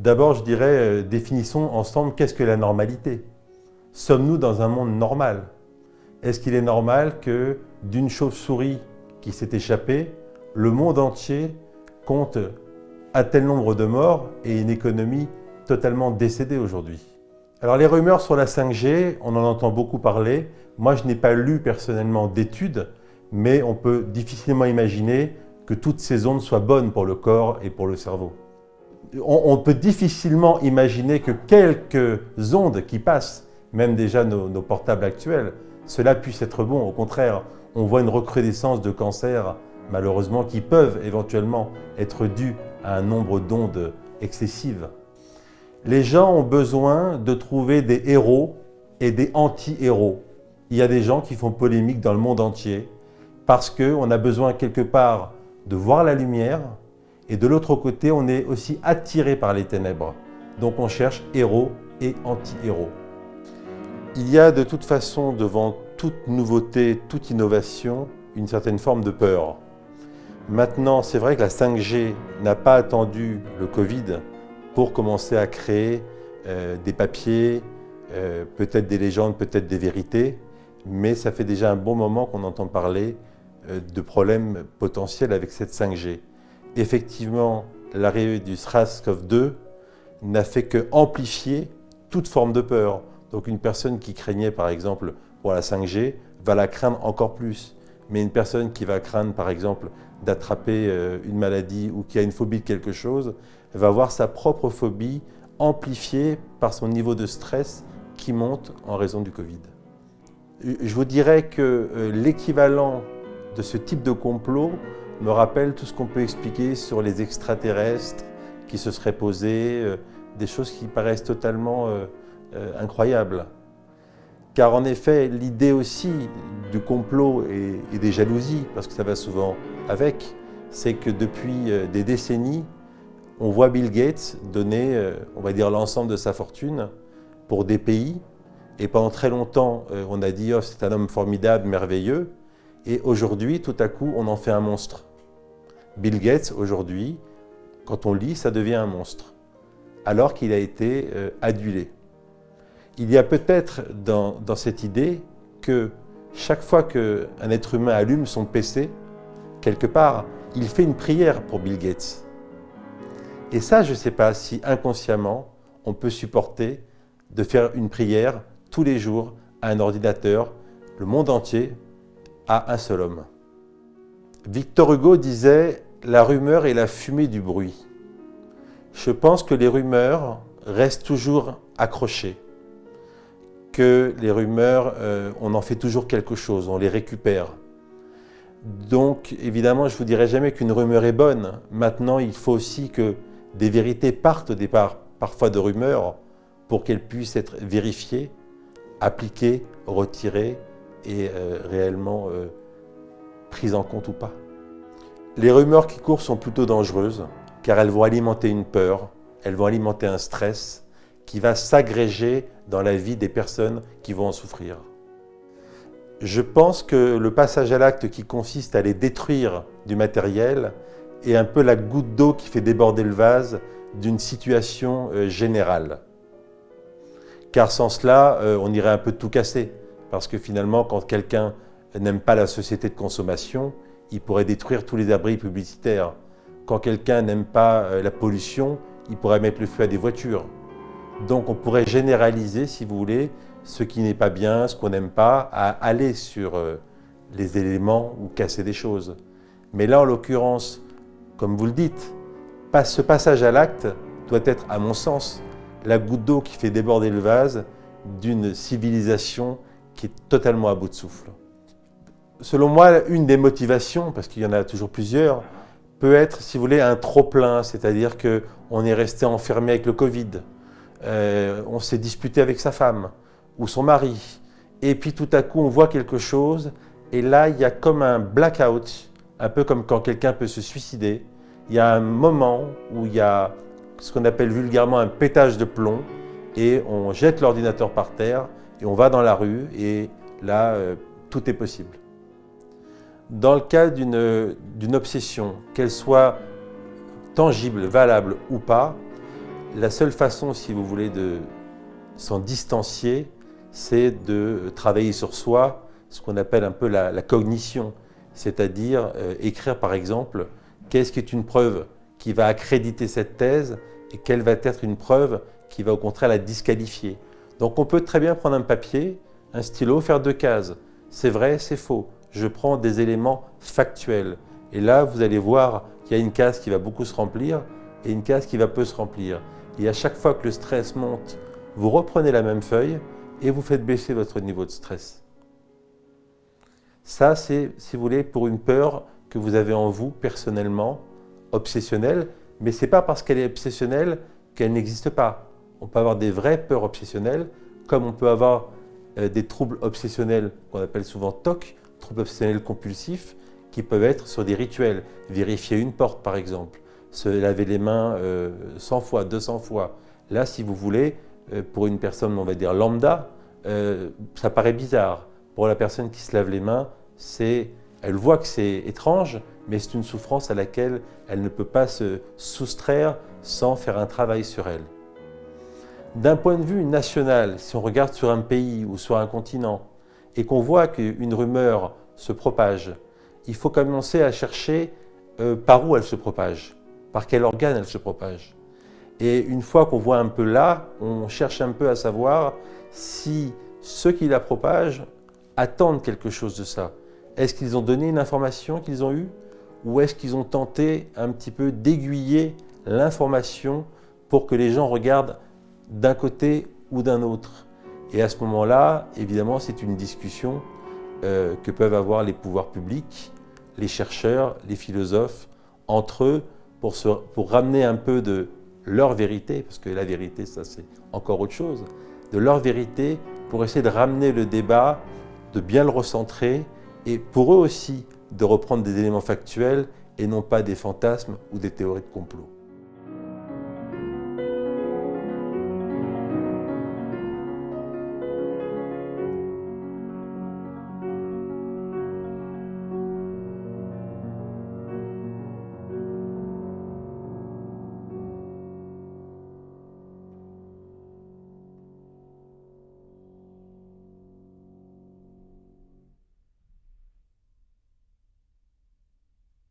D'abord, je dirais, définissons ensemble qu'est-ce que la normalité. Sommes-nous dans un monde normal? Est-ce qu'il est normal que d'une chauve-souris qui s'est échappée, le monde entier compte un tel nombre de morts et une économie totalement décédée aujourd'hui? Alors les rumeurs sur la 5G, on en entend beaucoup parler. Moi, je n'ai pas lu personnellement d'études, mais on peut difficilement imaginer que toutes ces ondes soient bonnes pour le corps et pour le cerveau. On peut difficilement imaginer que quelques ondes qui passent, même déjà nos portables actuels, cela puisse être bon. Au contraire, on voit une recrudescence de cancers, malheureusement, qui peuvent éventuellement être dus à un nombre d'ondes excessives. Les gens ont besoin de trouver des héros et des anti-héros. Il y a des gens qui font polémique dans le monde entier parce qu'on a besoin quelque part de voir la lumière et de l'autre côté, on est aussi attiré par les ténèbres. Donc on cherche héros et anti-héros. Il y a de toute façon devant toute nouveauté, toute innovation, une certaine forme de peur. Maintenant, c'est vrai que la 5G n'a pas attendu le Covid pour commencer à créer des papiers, peut-être des légendes, peut-être des vérités, mais ça fait déjà un bon moment qu'on entend parler de problèmes potentiels avec cette 5G. Effectivement, l'arrivée du SARS-CoV-2 n'a fait qu'amplifier toute forme de peur. Donc une personne qui craignait par exemple pour la 5G va la craindre encore plus. Mais une personne qui va craindre par exemple d'attraper une maladie ou qui a une phobie de quelque chose va voir sa propre phobie amplifiée par son niveau de stress qui monte en raison du Covid. Je vous dirais que l'équivalent de ce type de complot me rappelle tout ce qu'on peut expliquer sur les extraterrestres qui se seraient posés, des choses qui paraissent totalement incroyables. Car en effet, l'idée aussi du complot et des jalousies, parce que ça va souvent avec, c'est que depuis des décennies, on voit Bill Gates donner, on va dire, l'ensemble de sa fortune pour des pays. Et pendant très longtemps, on a dit « oh, c'est un homme formidable, merveilleux ». Et aujourd'hui, tout à coup, on en fait un monstre. Bill Gates, aujourd'hui, quand on lit, ça devient un monstre, alors qu'il a été adulé. Il y a peut-être dans cette idée que chaque fois qu'un être humain allume son PC, quelque part, il fait une prière pour Bill Gates. Et ça, je ne sais pas si inconsciemment, on peut supporter de faire une prière tous les jours à un ordinateur, le monde entier, à un seul homme. Victor Hugo disait « La rumeur est la fumée du bruit ». Je pense que les rumeurs restent toujours accrochées, que les rumeurs, on en fait toujours quelque chose, on les récupère. Donc, évidemment, je ne vous dirai jamais qu'une rumeur est bonne. Maintenant, il faut aussi que des vérités partent au départ, parfois de rumeurs, pour qu'elles puissent être vérifiées, appliquées, retirées et réellement prises en compte ou pas. Les rumeurs qui courent sont plutôt dangereuses, car elles vont alimenter une peur, elles vont alimenter un stress qui va s'agréger dans la vie des personnes qui vont en souffrir. Je pense que le passage à l'acte qui consiste à aller détruire du matériel est un peu la goutte d'eau qui fait déborder le vase d'une situation générale. Car sans cela, on irait un peu tout casser. Parce que finalement, quand quelqu'un n'aime pas la société de consommation, il pourrait détruire tous les abris publicitaires. Quand quelqu'un n'aime pas la pollution, il pourrait mettre le feu à des voitures. Donc on pourrait généraliser, si vous voulez, ce qui n'est pas bien, ce qu'on n'aime pas, à aller sur les éléments ou casser des choses. Mais là, en l'occurrence, comme vous le dites, ce passage à l'acte doit être, à mon sens, la goutte d'eau qui fait déborder le vase d'une civilisation qui est totalement à bout de souffle. Selon moi, une des motivations, parce qu'il y en a toujours plusieurs, peut être, si vous voulez, un trop-plein, c'est-à-dire qu'on est resté enfermé avec le Covid, on s'est disputé avec sa femme ou son mari, et puis tout à coup on voit quelque chose, et là il y a comme un blackout, un peu comme quand quelqu'un peut se suicider. Il y a un moment où il y a ce qu'on appelle vulgairement un pétage de plomb, et on jette l'ordinateur par terre, et on va dans la rue, et là tout est possible. Dans le cas d'une obsession, qu'elle soit tangible, valable ou pas, La seule façon, si vous voulez, de s'en distancier, c'est de travailler sur soi, ce qu'on appelle un peu la cognition, c'est-à-dire écrire par exemple qu'est-ce qui est une preuve qui va accréditer cette thèse et quelle va être une preuve qui va au contraire la disqualifier. Donc on peut très bien prendre un papier, un stylo, faire 2 cases. C'est vrai, c'est faux. Je prends des éléments factuels. Et là, vous allez voir qu'il y a une case qui va beaucoup se remplir et une case qui va peu se remplir. Et à chaque fois que le stress monte, vous reprenez la même feuille et vous faites baisser votre niveau de stress. Ça, c'est, si vous voulez, pour une peur que vous avez en vous personnellement, obsessionnelle, mais ce n'est pas parce qu'elle est obsessionnelle qu'elle n'existe pas. On peut avoir des vraies peurs obsessionnelles, comme on peut avoir des troubles obsessionnels qu'on appelle souvent TOC, troubles obsessionnels compulsifs, qui peuvent être sur des rituels. Vérifier une porte, par exemple, se laver les mains 100 fois, 200 fois. Là, si vous voulez, pour une personne, on va dire lambda, ça paraît bizarre. Pour la personne qui se lave les mains, elle voit que c'est étrange, mais c'est une souffrance à laquelle elle ne peut pas se soustraire sans faire un travail sur elle. D'un point de vue national, si on regarde sur un pays ou sur un continent et qu'on voit qu'une rumeur se propage, il faut commencer à chercher par où elle se propage, par quel organe elle se propage. Et une fois qu'on voit un peu là, on cherche un peu à savoir si ceux qui la propagent attendent quelque chose de ça. Est-ce qu'ils ont donné une information qu'ils ont eue ou est-ce qu'ils ont tenté un petit peu d'aiguiller l'information pour que les gens regardent d'un côté ou d'un autre? Et à ce moment-là, évidemment, c'est une discussion que peuvent avoir les pouvoirs publics, les chercheurs, les philosophes, entre eux, pour ramener un peu de leur vérité, parce que la vérité, ça c'est encore autre chose, de leur vérité pour essayer de ramener le débat, de bien le recentrer, et pour eux aussi de reprendre des éléments factuels et non pas des fantasmes ou des théories de complot.